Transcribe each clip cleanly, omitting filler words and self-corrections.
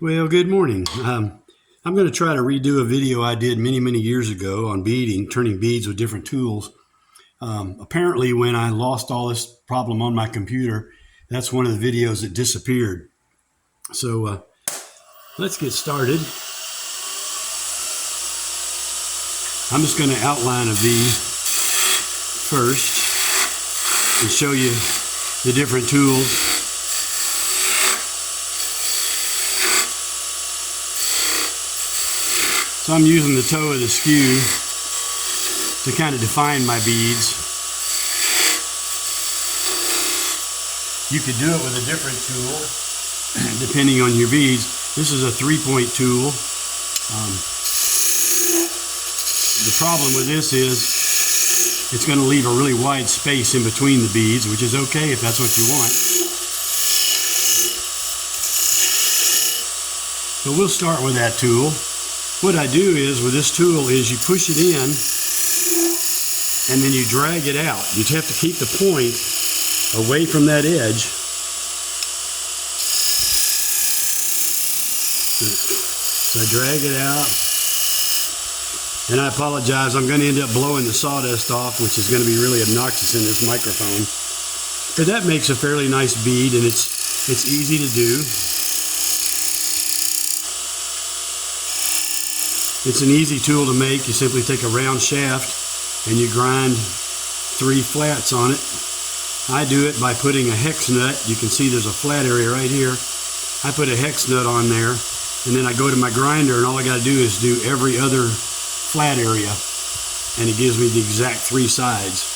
Well, good morning. I'm going to try to redo a video I did many years ago on beading, turning beads with different tools. Apparently, when I lost all this problem on my computer, that's one of the videos that disappeared. So let's get started. I'm just going to outline a V first and show you the different tools. So I'm using the toe of the skew to kind of define my beads. You could do it with a different tool depending on your beads. This is a 3-point tool. The problem with this is it's going to leave a really wide space in between the beads, which is okay if that's what you want. But we'll start with that tool. What I do is with this tool is you push it in and then you drag it out. You have to keep the point away from that edge. So I drag it out. And I apologize, I'm going to end up blowing the sawdust off, which is going to be really obnoxious in this microphone. But that makes a fairly nice bead, and it's easy to do. It's an easy tool to make. You simply take a round shaft and you grind 3 flats on it. I do it by putting a hex nut. You can see there's a flat area right here. I put a hex nut on there, and then I go to my grinder, and all I got to do is do every other flat area, and it gives me the exact 3 sides.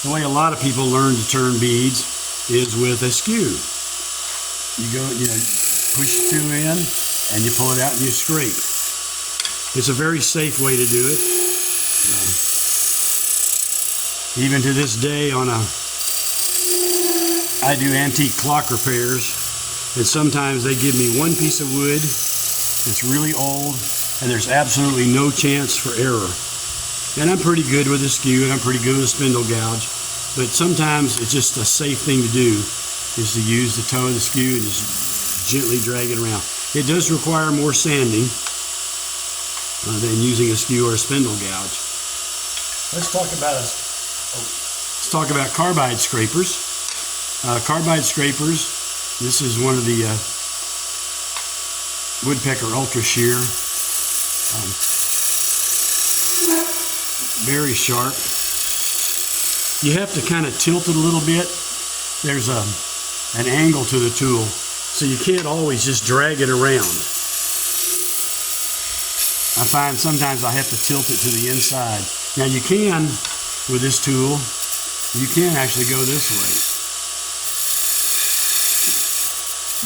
The way a lot of people learn to turn beads is with a skew. You push the skew in, and you pull it out and you scrape. It's a very safe way to do it. Even to this day, I do antique clock repairs, and sometimes they give me one piece of wood that's really old, and there's absolutely no chance for error. And I'm pretty good with a skew, and I'm pretty good with a spindle gouge, but sometimes it's just a safe thing to do, is to use the toe of the skew and just gently drag it around. It does require more sanding than using a skew or a spindle gouge. Let's talk about carbide scrapers. Carbide scrapers. This is one of the Woodpecker Ultra Shear. Very sharp. You have to kind of tilt it a little bit. There's an angle to the tool, so you can't always just drag it around. I find sometimes I have to tilt it to the inside. Now you can, with this tool, you can actually go this way.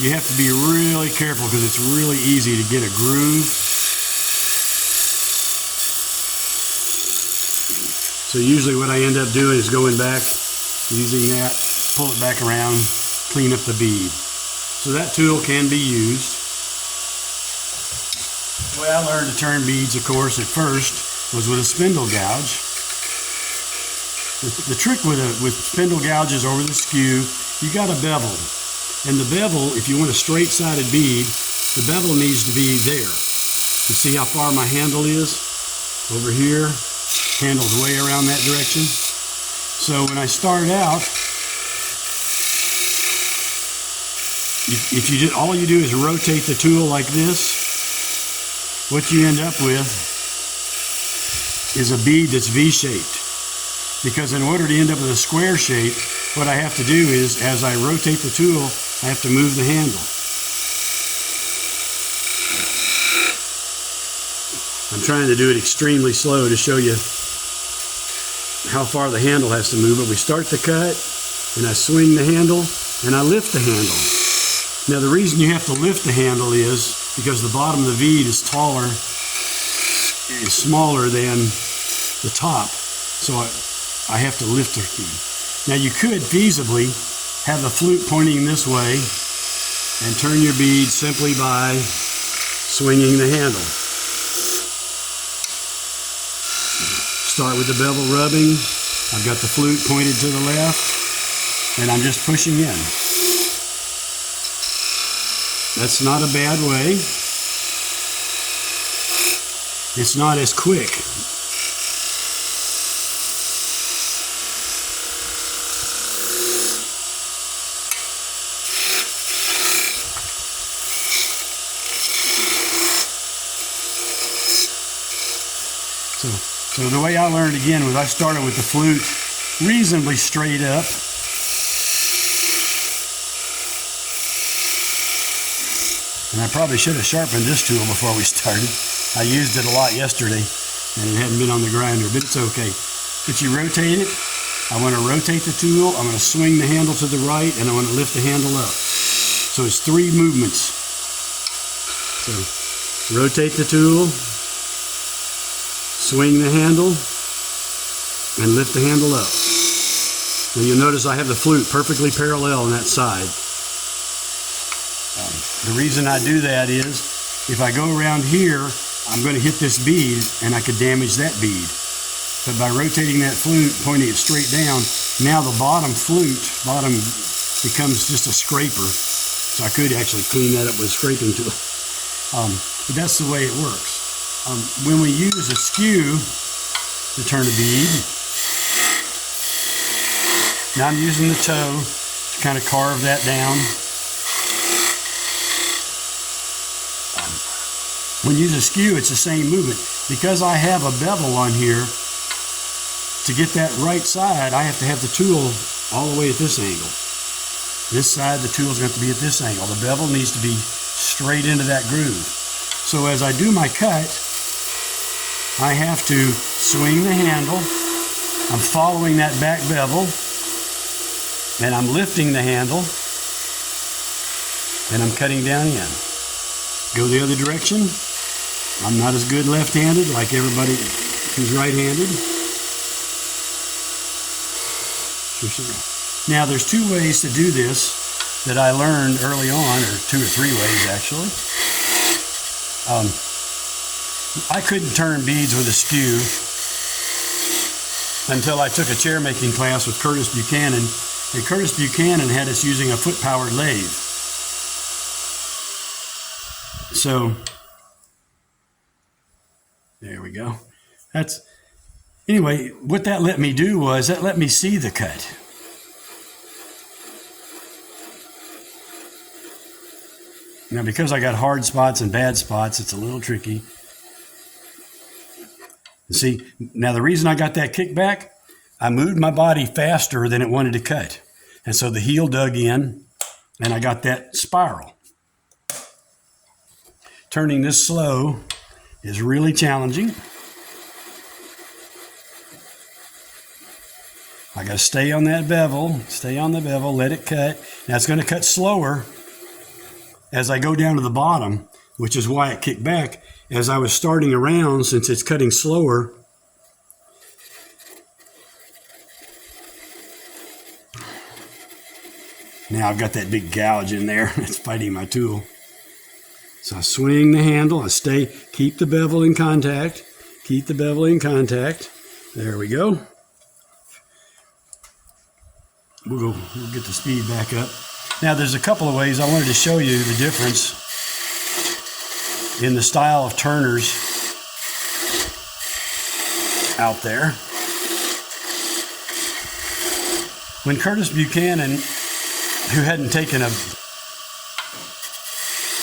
You have to be really careful because it's really easy to get a groove. So usually what I end up doing is going back, using that, pull it back around, clean up the bead. So that tool can be used. The way I learned to turn beads, of course, at first was with a spindle gouge. The trick with spindle gouges over the skew, you got a bevel. And the bevel, if you want a straight-sided bead, the bevel needs to be there. You see how far my handle is? Over here. Handle's way around that direction. So when I start out, if you did, all you do is rotate the tool like this, what you end up with is a bead that's V-shaped. Because in order to end up with a square shape, what I have to do is, as I rotate the tool, I have to move the handle. I'm trying to do it extremely slow to show you how far the handle has to move. But we start the cut, and I swing the handle, and I lift the handle. Now the reason you have to lift the handle is because the bottom of the bead is smaller than the top, so I have to lift the bead. Now you could feasibly have the flute pointing this way and turn your bead simply by swinging the handle. Start with the bevel rubbing. I've got the flute pointed to the left, and I'm just pushing in. That's not a bad way. It's not as quick. So the way I learned again was I started with the flute reasonably straight up. And I probably should have sharpened this tool before we started. I used it a lot yesterday and it hadn't been on the grinder, but it's okay. But you rotate it. I want to rotate the tool. I'm going to swing the handle to the right and I want to lift the handle up. So it's 3 movements. So rotate the tool, swing the handle, and lift the handle up. Now you'll notice I have the flute perfectly parallel on that side. The reason I do that is if I go around here, I'm going to hit this bead and I could damage that bead. But by rotating that flute, pointing it straight down, now the bottom becomes just a scraper. So I could actually clean that up with a scraping tool. But that's the way it works. When we use a skew to turn a bead, now I'm using the toe to kind of carve that down. When you use a skew, it's the same movement. Because I have a bevel on here, to get that right side, I have to have the tool all the way at this angle. This side, the tool is going to be at this angle. The bevel needs to be straight into that groove. So as I do my cut, I have to swing the handle. I'm following that back bevel, and I'm lifting the handle, and I'm cutting down in. Go the other direction. I'm not as good left-handed like everybody who's right-handed. Now there's 2 ways to do this that I learned early on, or 2 or 3 ways actually. I couldn't turn beads with a skew until I took a chair making class with Curtis Buchanan, and Curtis Buchanan had us using a foot-powered lathe. So there we go. Anyway, what that let me do was that let me see the cut. Now, because I got hard spots and bad spots, it's a little tricky. See, now the reason I got that kickback, I moved my body faster than it wanted to cut. And so the heel dug in, and I got that spiral. Turning this slow is really challenging. I got to stay on that bevel, stay on the bevel, let it cut. Now it's going to cut slower as I go down to the bottom, which is why it kicked back. As I was starting around, since it's cutting slower, now I've got that big gouge in there. It's fighting my tool. So I swing the handle, I keep the bevel in contact, keep the bevel in contact. There we go. We'll get the speed back up. Now there's a couple of ways I wanted to show you the difference in the style of turners out there. When Curtis Buchanan, who hadn't taken a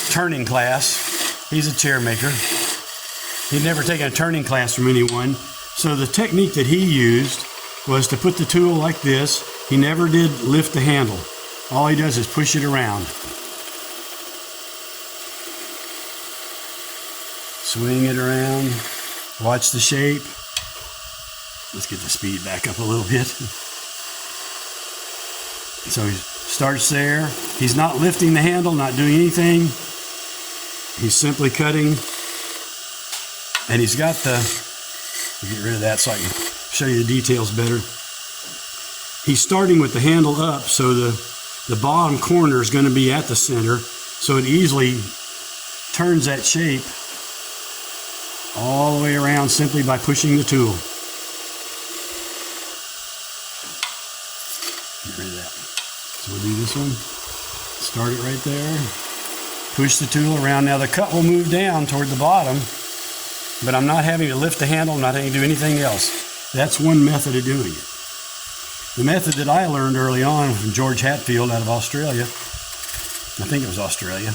turning class, he's a chair maker, he'd never taken a turning class from anyone, so the technique that he used was to put the tool like this. He never did lift the handle. All he does is push it around. Swing it around. Watch the shape. Let's get the speed back up a little bit. So he starts there. He's not lifting the handle, not doing anything. He's simply cutting. And he's got get rid of that so I can show you the details better. He's starting with the handle up, so the bottom corner is going to be at the center, so it easily turns that shape all the way around simply by pushing the tool. Get rid of that. So we'll do this one. Start it right there. push the tool around. Now the cut will move down toward the bottom, but I'm not having to lift the handle, I'm not having to do anything else. That's one method of doing it. The method that I learned early on from George Hatfield out of Australia, I think it was Australia,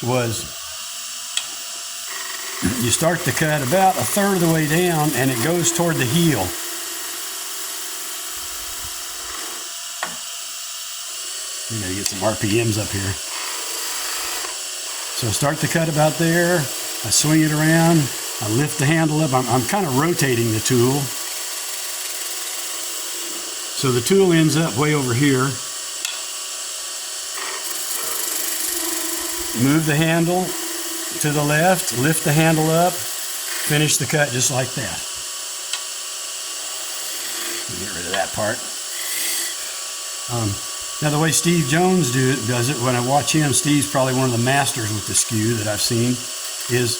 was you start the cut about a third of the way down and it goes toward the heel. You gotta get some RPMs up here. So I start the cut about there, I swing it around, I lift the handle up, I'm kind of rotating the tool. So the tool ends up way over here. Move the handle to the left, lift the handle up, finish the cut just like that. Get rid of that part. Now the way Steve Jones does it, when I watch him, Steve's probably one of the masters with the skew that I've seen, is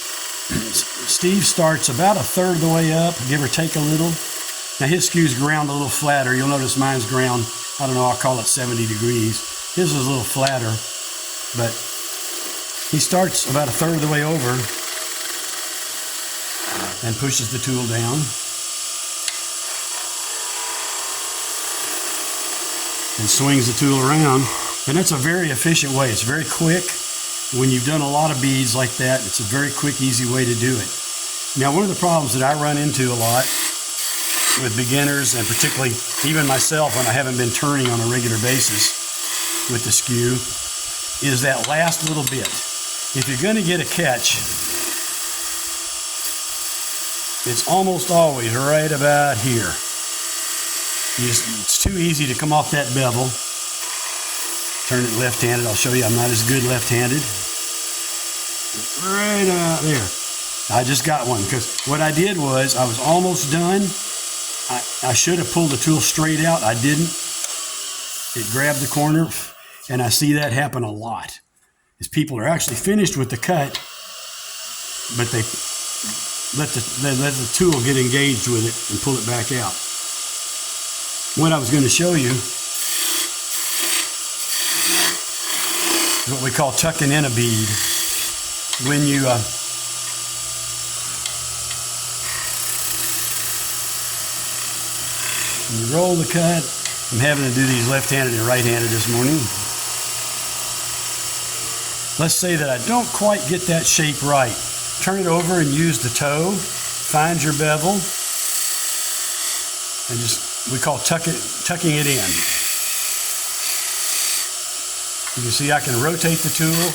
Steve starts about a third of the way up, give or take a little. Now his skew's ground a little flatter. You'll notice mine's ground, I don't know, I'll call it 70 degrees. His is a little flatter, but he starts about a third of the way over and pushes the tool down. And swings the tool around. And that's a very efficient way. It's very quick. When you've done a lot of beads like that, it's a very quick, easy way to do it. Now, one of the problems that I run into a lot with beginners, and particularly even myself when I haven't been turning on a regular basis with the skew, is that last little bit. If you're going to get a catch, it's almost always right about here. It's too easy to come off that bevel. Turn it left-handed. I'll show you I'm not as good left-handed. Right about there. I just got one because what I did was I was almost done. I should have pulled the tool straight out. I didn't. It grabbed the corner, and I see that happen a lot. Is people are actually finished with the cut, but they let the tool get engaged with it and pull it back out. What I was going to show you is what we call tucking in a bead. When you roll the cut, I'm having to do these left-handed and right-handed this morning. Let's say that I don't quite get that shape right. Turn it over and use the toe. Find your bevel. And just, we call tucking it in. You can see I can rotate the tool.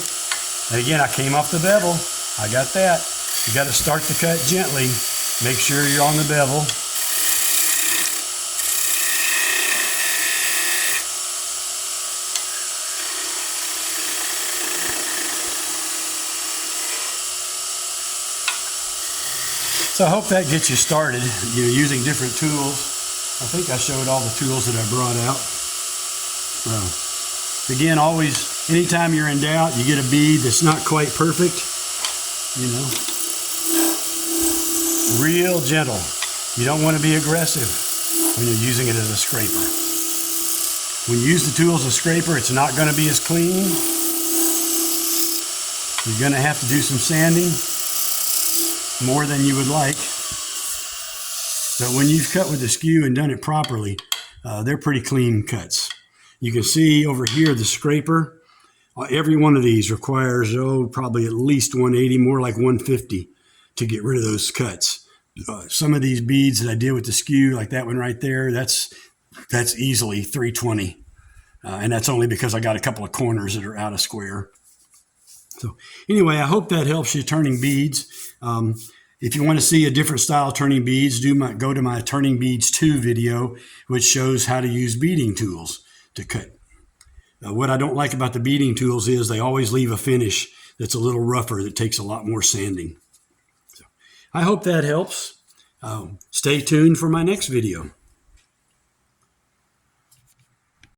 And again, I came off the bevel. I got that. You got to start the cut gently. Make sure you're on the bevel. So I hope that gets you started, using different tools. I think I showed all the tools that I brought out. Again, always, anytime you're in doubt, you get a bead that's not quite perfect, real gentle. You don't want to be aggressive when you're using it as a scraper. When you use the tool as a scraper, it's not going to be as clean. You're going to have to do some sanding, more than you would like. But when you've cut with the skew and done it properly, they're pretty clean cuts. You can see over here the scraper. Every one of these requires, probably at least 180, more like 150 to get rid of those cuts. Some of these beads that I did with the skew, like that one right there, that's easily 320. And that's only because I got a couple of corners that are out of square. So anyway, I hope that helps you turning beads. If you want to see a different style turning beads, go to my Turning Beads 2 video, which shows how to use beading tools to cut. What I don't like about the beading tools is they always leave a finish that's a little rougher, that takes a lot more sanding. So I hope that helps. Stay tuned for my next video.